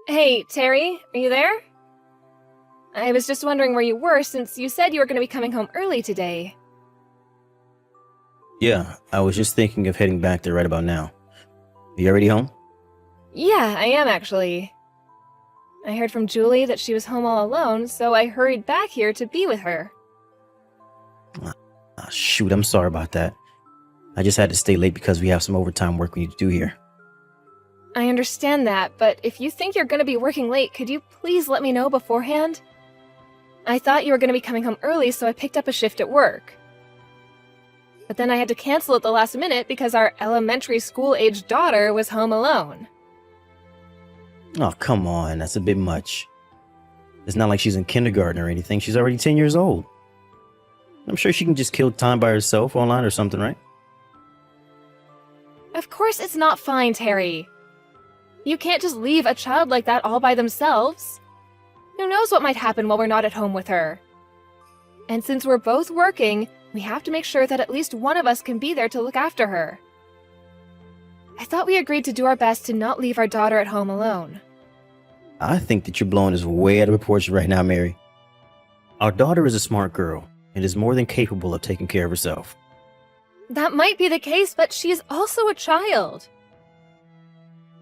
Hey, Terry, are you there? I was just wondering where you were since you said you were going to be coming home early today. Yeah, I was just thinking of heading back there right about now. You already home? Yeah, I am actually. I heard from Julie that she was home all alone, so I hurried back here to be with her. Shoot, I'm sorry about that. I just had to stay late because we have some overtime work we need to do here. I understand that, but if you think you're going to be working late, could you please let me know beforehand? I thought you were going to be coming home early, so I picked up a shift at work. But then I had to cancel at the last minute because our elementary school-aged daughter was home alone. Oh, come on, that's a bit much. It's not like she's in kindergarten or anything. She's already 10 years old. I'm sure she can just kill time by herself online or something, right? Of course it's not fine, Terry. You can't just leave a child like that all by themselves. Who knows what might happen while we're not at home with her? And since we're both working, we have to make sure that at least one of us can be there to look after her. I thought we agreed to do our best to not leave our daughter at home alone. I think that you're blowing this way out of proportion right now, Mary. Our daughter is a smart girl and is more than capable of taking care of herself. That might be the case, but she's also a child.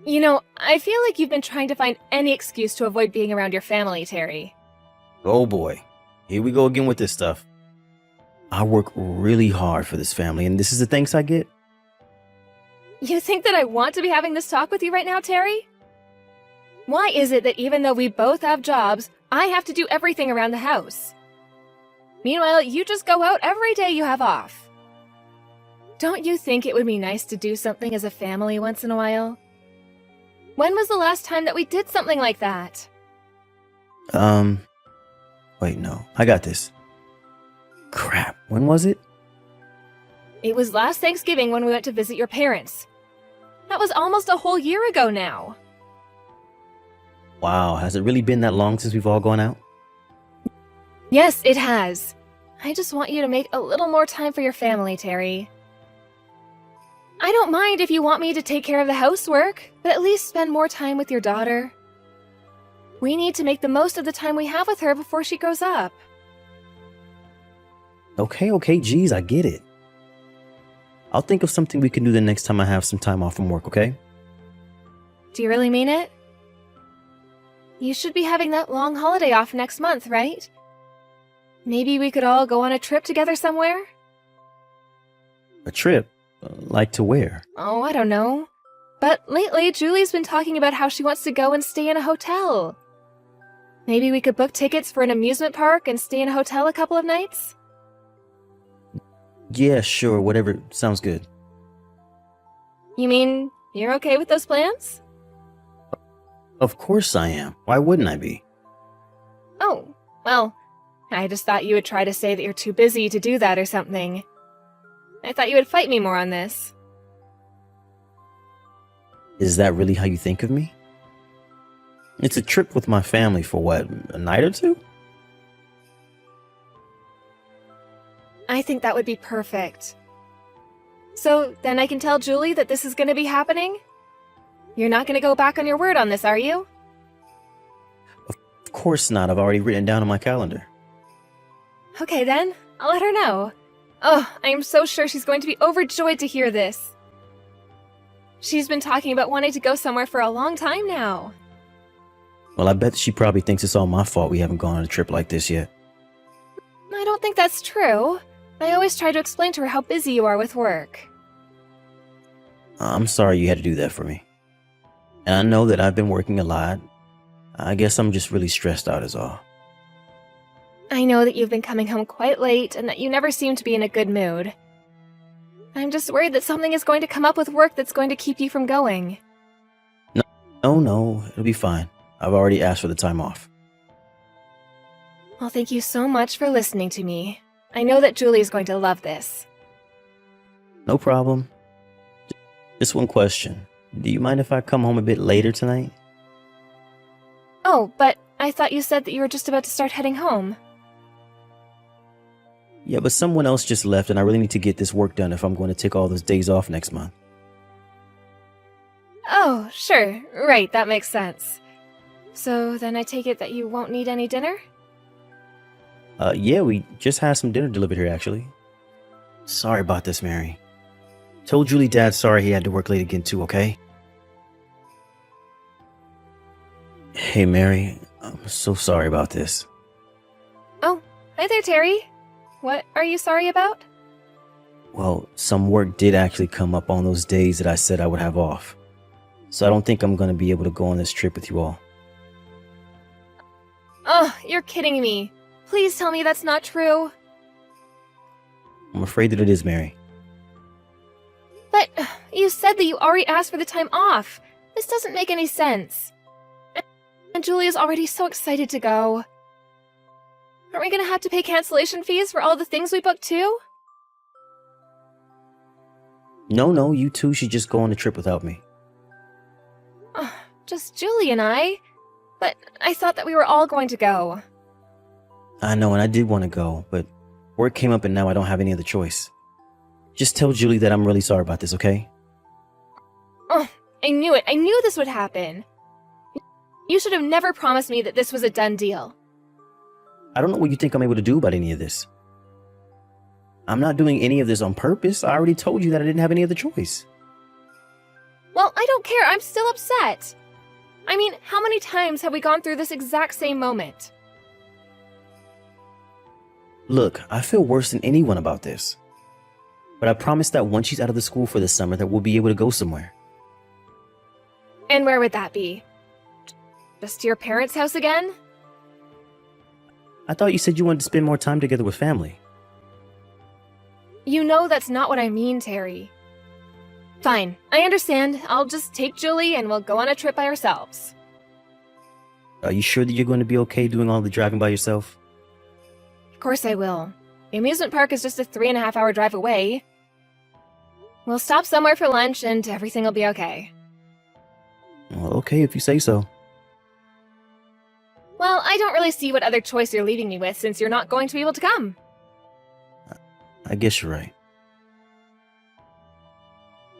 You know, I feel like you've been trying to find any excuse to avoid being around your family, Terry. Oh boy, here we go again with this stuff. I work really hard for this family, and this is the thanks I get? You think that I want to be having this talk with you right now, Terry? Why is it that even though we both have jobs, I have to do everything around the house? Meanwhile, you just go out every day you have off. Don't you think it would be nice to do something as a family once in a while? When was the last time that we did something like that? Wait, no, I got this. Crap, when was it? It was last Thanksgiving when we went to visit your parents. That was almost a whole year ago now. Wow, has it really been that long since we've all gone out? Yes, it has. I just want you to make a little more time for your family, Terry. I don't mind if you want me to take care of the housework, but at least spend more time with your daughter. We need to make the most of the time we have with her before she grows up. Okay, geez, I get it. I'll think of something we can do the next time I have some time off from work, okay? Do you really mean it? You should be having that long holiday off next month, right? Maybe we could all go on a trip together somewhere? A trip? Like to where? Oh, I don't know. But lately, Julie's been talking about how she wants to go and stay in a hotel. Maybe we could book tickets for an amusement park and stay in a hotel a couple of nights? Yeah, sure, whatever. Sounds good. You mean you're okay with those plans? Of course I am. Why wouldn't I be? Oh, well, I just thought you would try to say that you're too busy to do that or something. I thought you would fight me more on this. Is that really how you think of me? It's a trip with my family for what, a night or two? I think that would be perfect. So then I can tell Julie that this is going to be happening? You're not going to go back on your word on this, are you? Of course not. I've already written down on my calendar. Okay then, I'll let her know. Oh, I am so sure she's going to be overjoyed to hear this. She's been talking about wanting to go somewhere for a long time now. Well, I bet she probably thinks it's all my fault we haven't gone on a trip like this yet. I don't think that's true. I always try to explain to her how busy you are with work. I'm sorry you had to do that for me. And I know that I've been working a lot. I guess I'm just really stressed out is all. I know that you've been coming home quite late and that you never seem to be in a good mood. I'm just worried that something is going to come up with work that's going to keep you from going. No, it'll be fine. I've already asked for the time off. Well, thank you so much for listening to me. I know that Julie's going to love this. No problem. Just one question. Do you mind if I come home a bit later tonight? Oh, but I thought you said that you were just about to start heading home. Yeah, but someone else just left and I really need to get this work done if I'm going to take all those days off next month. Oh, sure. Right, that makes sense. So then I take it that you won't need any dinner? Yeah, we just had some dinner delivered here, actually. Sorry about this, Mary. Told Julie Dad's sorry he had to work late again, too, okay? Hey, Mary, I'm so sorry about this. Oh, hi there, Terry. What are you sorry about? Well, some work did actually come up on those days that I said I would have off. So I don't think I'm going to be able to go on this trip with you all. Oh, you're kidding me. Please tell me that's not true. I'm afraid that it is, Mary. But you said that you already asked for the time off. This doesn't make any sense. And Julie is already so excited to go. Aren't we going to have to pay cancellation fees for all the things we booked too? No, you two should just go on the trip without me. Just Julie and I. But I thought that we were all going to go. I know, and I did want to go, but work came up and now I don't have any other choice. Just tell Julie that I'm really sorry about this, okay? Oh, I knew it. I knew this would happen. You should have never promised me that this was a done deal. I don't know what you think I'm able to do about any of this. I'm not doing any of this on purpose. I already told you that I didn't have any other choice. Well, I don't care. I'm still upset. I mean, how many times have we gone through this exact same moment? Look, I feel worse than anyone about this. But I promise that once she's out of the school for the summer that we'll be able to go somewhere. And where would that be? Just to your parents' house again? I thought you said you wanted to spend more time together with family. You know that's not what I mean, Terry. Fine, I understand. I'll just take Julie and we'll go on a trip by ourselves. Are you sure that you're going to be okay doing all the driving by yourself? Of course I will. The amusement park is just a 3.5-hour drive away. We'll stop somewhere for lunch and everything will be okay. Well, okay, if you say so. Well, I don't really see what other choice you're leaving me with since you're not going to be able to come. I guess you're right.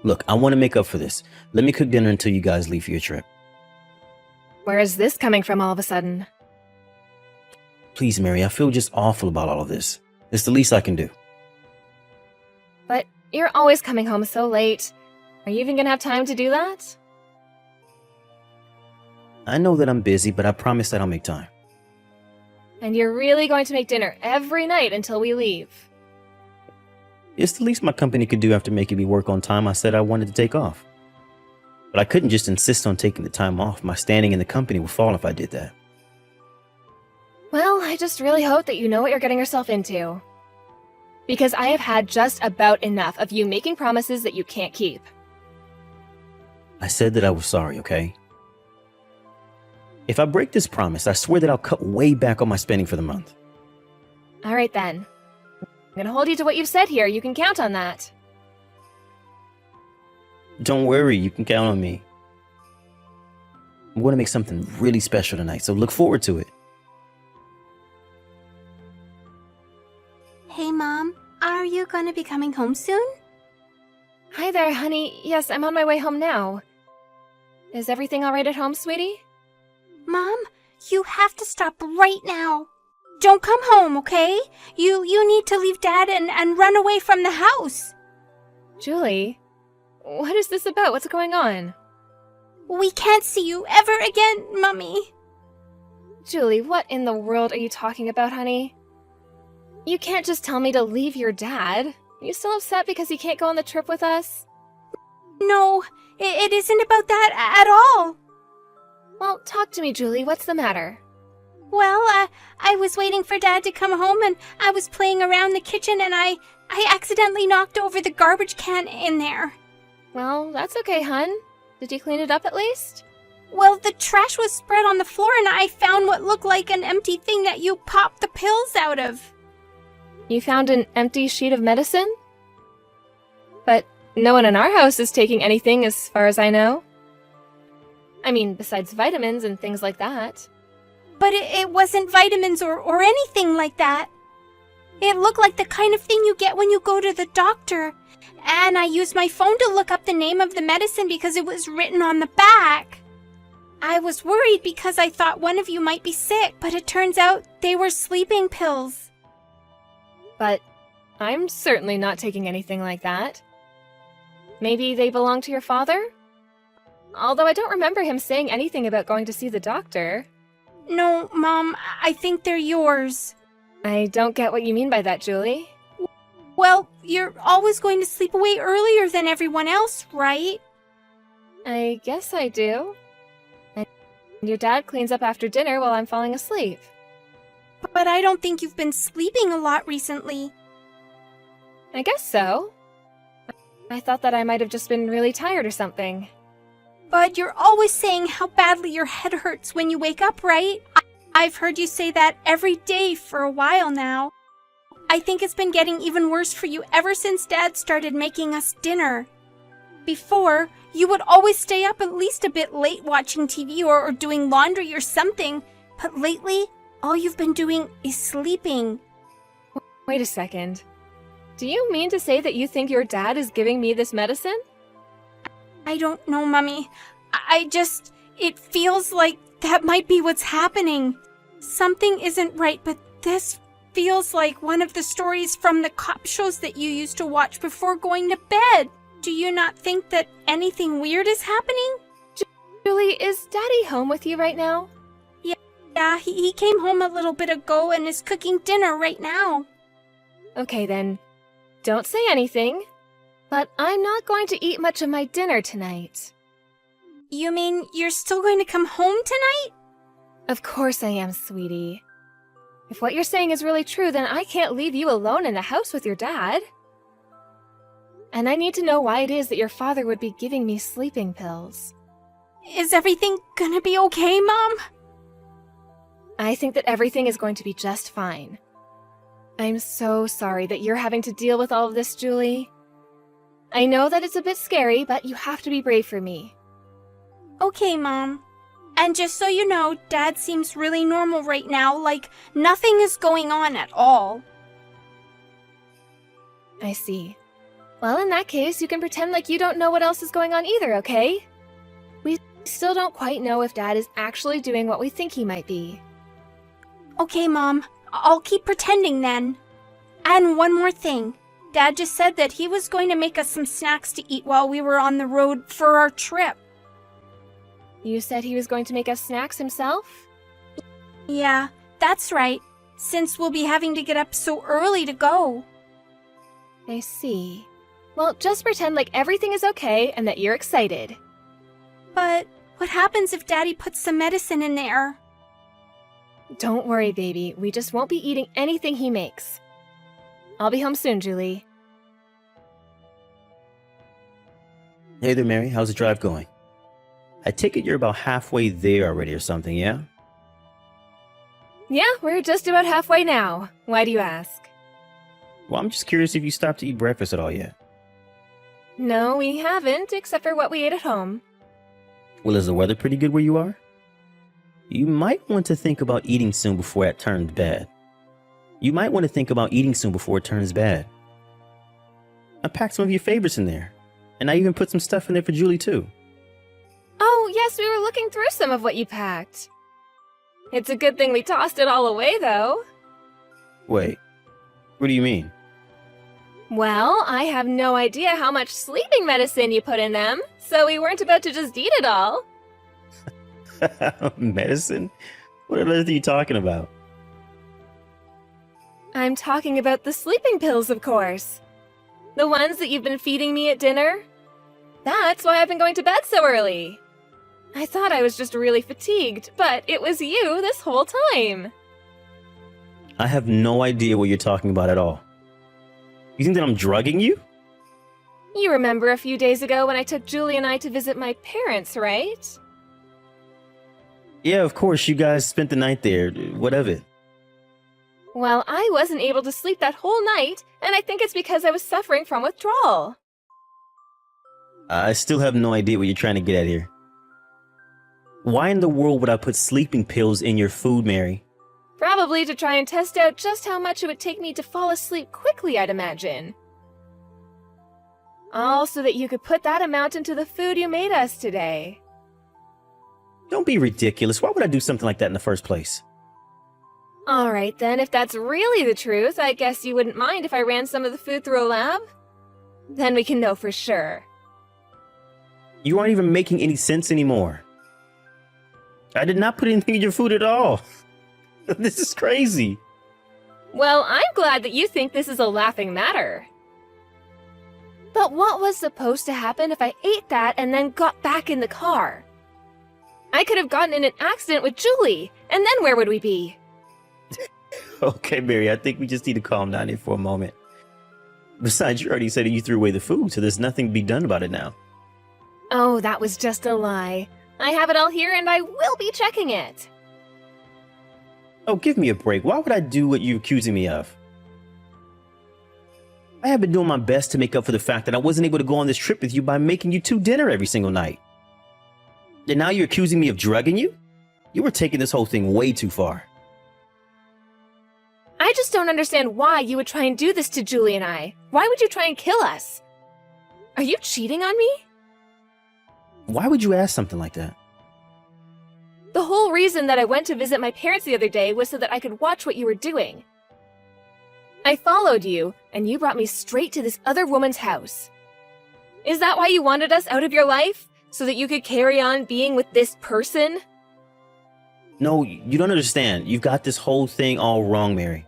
Look, I want to make up for this. Let me cook dinner until you guys leave for your trip. Where is this coming from all of a sudden? Please, Mary, I feel just awful about all of this. It's the least I can do. But you're always coming home so late. Are you even gonna have time to do that? I know that I'm busy, but I promise that I'll make time. And you're really going to make dinner every night until we leave? It's the least my company could do after making me work on time I said I wanted to take off. But I couldn't just insist on taking the time off. My standing in the company would fall if I did that. Well, I just really hope that you know what you're getting yourself into. Because I have had just about enough of you making promises that you can't keep. I said that I was sorry, okay? If I break this promise, I swear that I'll cut way back on my spending for the month. Alright then. I'm gonna hold you to what you've said here. You can count on that. Don't worry, you can count on me. I'm going to make something really special tonight, so look forward to it. Hey, Mom. Are you gonna be coming home soon? Hi there, honey. Yes, I'm on my way home now. Is everything alright at home, sweetie? Mom, you have to stop right now. Don't come home, okay? You need to leave Dad and run away from the house. Julie? What is this about? What's going on? We can't see you ever again, Mummy. Julie, what in the world are you talking about, honey? You can't just tell me to leave your dad. Are you still upset because he can't go on the trip with us? No, it isn't about that at all. Well, talk to me, Julie. What's the matter? Well, I was waiting for Dad to come home and I was playing around the kitchen and I accidentally knocked over the garbage can in there. Well, that's okay, hun. Did you clean it up at least? Well, the trash was spread on the floor and I found what looked like an empty thing that you popped the pills out of. You found an empty sheet of medicine? But no one in our house is taking anything as far as I know. I mean, besides vitamins and things like that. But it wasn't vitamins or anything like that. It looked like the kind of thing you get when you go to the doctor. And I used my phone to look up the name of the medicine because it was written on the back. I was worried because I thought one of you might be sick, but it turns out they were sleeping pills. But I'm certainly not taking anything like that. Maybe they belong to your father? Although I don't remember him saying anything about going to see the doctor. No, Mom, I think they're yours. I don't get what you mean by that, Julie. Well, you're always going to sleep away earlier than everyone else, right? I guess I do. And your dad cleans up after dinner while I'm falling asleep. But I don't think you've been sleeping a lot recently. I guess so. I thought that I might have just been really tired or something. But you're always saying how badly your head hurts when you wake up, right? I've heard you say that every day for a while now. I think it's been getting even worse for you ever since Dad started making us dinner. Before, you would always stay up at least a bit late watching TV or doing laundry or something. But lately, all you've been doing is sleeping. Wait a second. Do you mean to say that you think your dad is giving me this medicine? I don't know, Mummy. It feels like that might be what's happening. Something isn't right, but this feels like one of the stories from the cop shows that you used to watch before going to bed. Do you not think that anything weird is happening? Julie, is Daddy home with you right now? Yeah, he came home a little bit ago and is cooking dinner right now. Okay then. Don't say anything. But I'm not going to eat much of my dinner tonight. You mean you're still going to come home tonight? Of course I am, sweetie. If what you're saying is really true, then I can't leave you alone in the house with your dad. And I need to know why it is that your father would be giving me sleeping pills. Is everything gonna be okay, Mom? I think that everything is going to be just fine. I'm so sorry that you're having to deal with all of this, Julie. I know that it's a bit scary, but you have to be brave for me. Okay, Mom. And just so you know, Dad seems really normal right now, like nothing is going on at all. I see. Well, in that case, you can pretend like you don't know what else is going on either, okay? We still don't quite know if Dad is actually doing what we think he might be. Okay, Mom. I'll keep pretending then. And one more thing. Dad just said that he was going to make us some snacks to eat while we were on the road for our trip. You said he was going to make us snacks himself? Yeah, that's right. Since we'll be having to get up so early to go. I see. Well, just pretend like everything is okay and that you're excited. But what happens if Daddy puts some medicine in there? Don't worry, baby. We just won't be eating anything he makes. I'll be home soon, Julie. Hey there, Mary. How's the drive going? I take it you're about halfway there already or something, yeah? Yeah, we're just about halfway now. Why do you ask? Well, I'm just curious if you stopped to eat breakfast at all yet. No, we haven't, except for what we ate at home. Well, is the weather pretty good where you are? You might want to think about eating soon before it turns bad. I packed some of your favorites in there. And I even put some stuff in there for Julie, too. Oh, yes, we were looking through some of what you packed. It's a good thing we tossed it all away, though. Wait, what do you mean? Well, I have no idea how much sleeping medicine you put in them, so we weren't about to just eat it all. Medicine? What on earth are you talking about? I'm talking about the sleeping pills, of course. The ones that you've been feeding me at dinner. That's why I've been going to bed so early. I thought I was just really fatigued, but it was you this whole time. I have no idea what you're talking about at all. You think that I'm drugging you? You remember a few days ago when I took Julie and I to visit my parents, right? Yeah, of course, you guys spent the night there. What of it? Well, I wasn't able to sleep that whole night, and I think it's because I was suffering from withdrawal. I still have no idea what you're trying to get at here. Why in the world would I put sleeping pills in your food, Mary? Probably to try and test out just how much it would take me to fall asleep quickly, I'd imagine. All so that you could put that amount into the food you made us today. Don't be ridiculous. Why would I do something like that in the first place? Alright then, if that's really the truth, I guess you wouldn't mind if I ran some of the food through a lab? Then we can know for sure. You aren't even making any sense anymore. I did not put anything in your food at all. This is crazy. Well, I'm glad that you think this is a laughing matter. But what was supposed to happen if I ate that and then got back in the car? I could have gotten in an accident with Julie, and then where would we be? Okay, Mary, I think we just need to calm down here for a moment. Besides, you already said that you threw away the food, so there's nothing to be done about it now. Oh, that was just a lie. I have it all here and I will be checking it. Oh, give me a break. Why would I do what you're accusing me of? I have been doing my best to make up for the fact that I wasn't able to go on this trip with you by making you two dinner every single night. And now you're accusing me of drugging you? You were taking this whole thing way too far. I just don't understand why you would try and do this to Julie and I. Why would you try and kill us? Are you cheating on me? Why would you ask something like that? The whole reason that I went to visit my parents the other day was so that I could watch what you were doing. I followed you, and you brought me straight to this other woman's house. Is that why you wanted us out of your life? So that you could carry on being with this person? No, you don't understand. You've got this whole thing all wrong, Mary.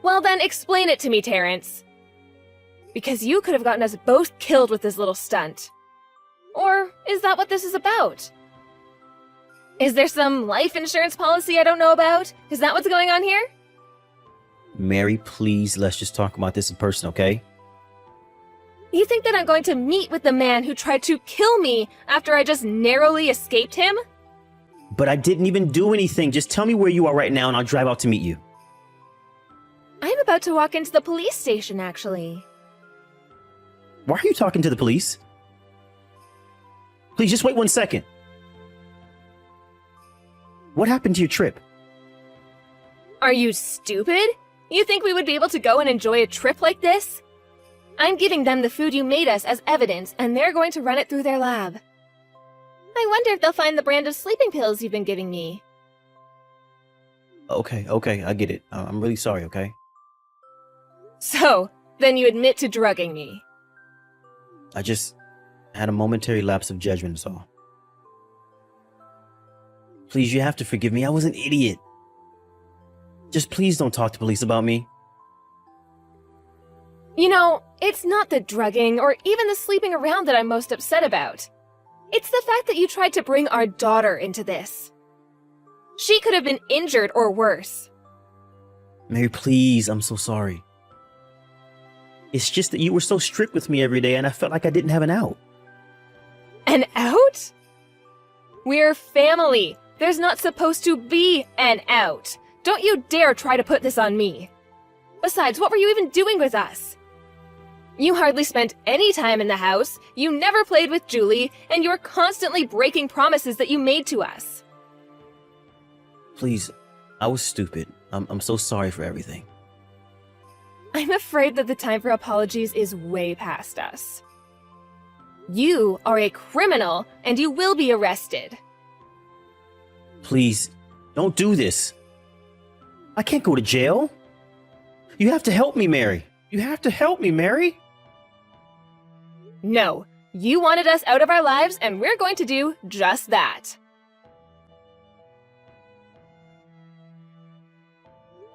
Well then, explain it to me, Terrence. Because you could have gotten us both killed with this little stunt. Or is that what this is about? Is there some life insurance policy I don't know about? Is that what's going on here? Mary, please, let's just talk about this in person, okay? You think that I'm going to meet with the man who tried to kill me after I just narrowly escaped him? But I didn't even do anything. Just tell me where you are right now and I'll drive out to meet you. I'm about to walk into the police station, actually. Why are you talking to the police? Please, just wait 1 second. What happened to your trip? Are you stupid? You think we would be able to go and enjoy a trip like this? I'm giving them the food you made us as evidence, and they're going to run it through their lab. I wonder if they'll find the brand of sleeping pills you've been giving me. Okay, I get it. I'm really sorry, okay? So, then you admit to drugging me. I just had a momentary lapse of judgment, is all. Please, you have to forgive me. I was an idiot. Just please don't talk to police about me. You know, it's not the drugging or even the sleeping around that I'm most upset about. It's the fact that you tried to bring our daughter into this. She could have been injured or worse. Mary, please, I'm so sorry. It's just that you were so strict with me every day and I felt like I didn't have an out. An out? We're family. There's not supposed to be an out. Don't you dare try to put this on me. Besides, what were you even doing with us? You hardly spent any time in the house, you never played with Julie, and you were constantly breaking promises that you made to us. Please, I was stupid. I'm so sorry for everything. I'm afraid that the time for apologies is way past us. You are a criminal, and you will be arrested. Please, don't do this. I can't go to jail. You have to help me, Mary. You have to help me, Mary. No, you wanted us out of our lives, and we're going to do just that.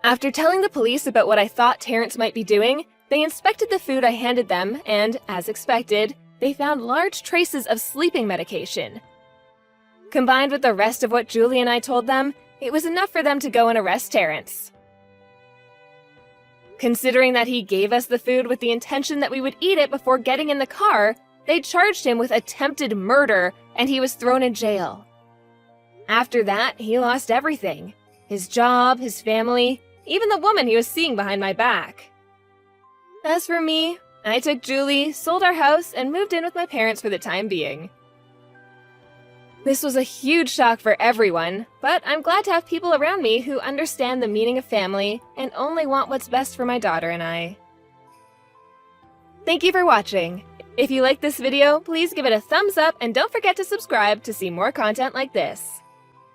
After telling the police about what I thought Terrence might be doing, they inspected the food I handed them, and, as expected, they found large traces of sleeping medication. Combined with the rest of what Julie and I told them, it was enough for them to go and arrest Terrence. Considering that he gave us the food with the intention that we would eat it before getting in the car, they charged him with attempted murder, and he was thrown in jail. After that, he lost everything. His job, his family, even the woman he was seeing behind my back. As for me, I took Julie, sold our house, and moved in with my parents for the time being. This was a huge shock for everyone, but I'm glad to have people around me who understand the meaning of family and only want what's best for my daughter and I. Thank you for watching. If you like this video, please give it a thumbs up and don't forget to subscribe to see more content like this.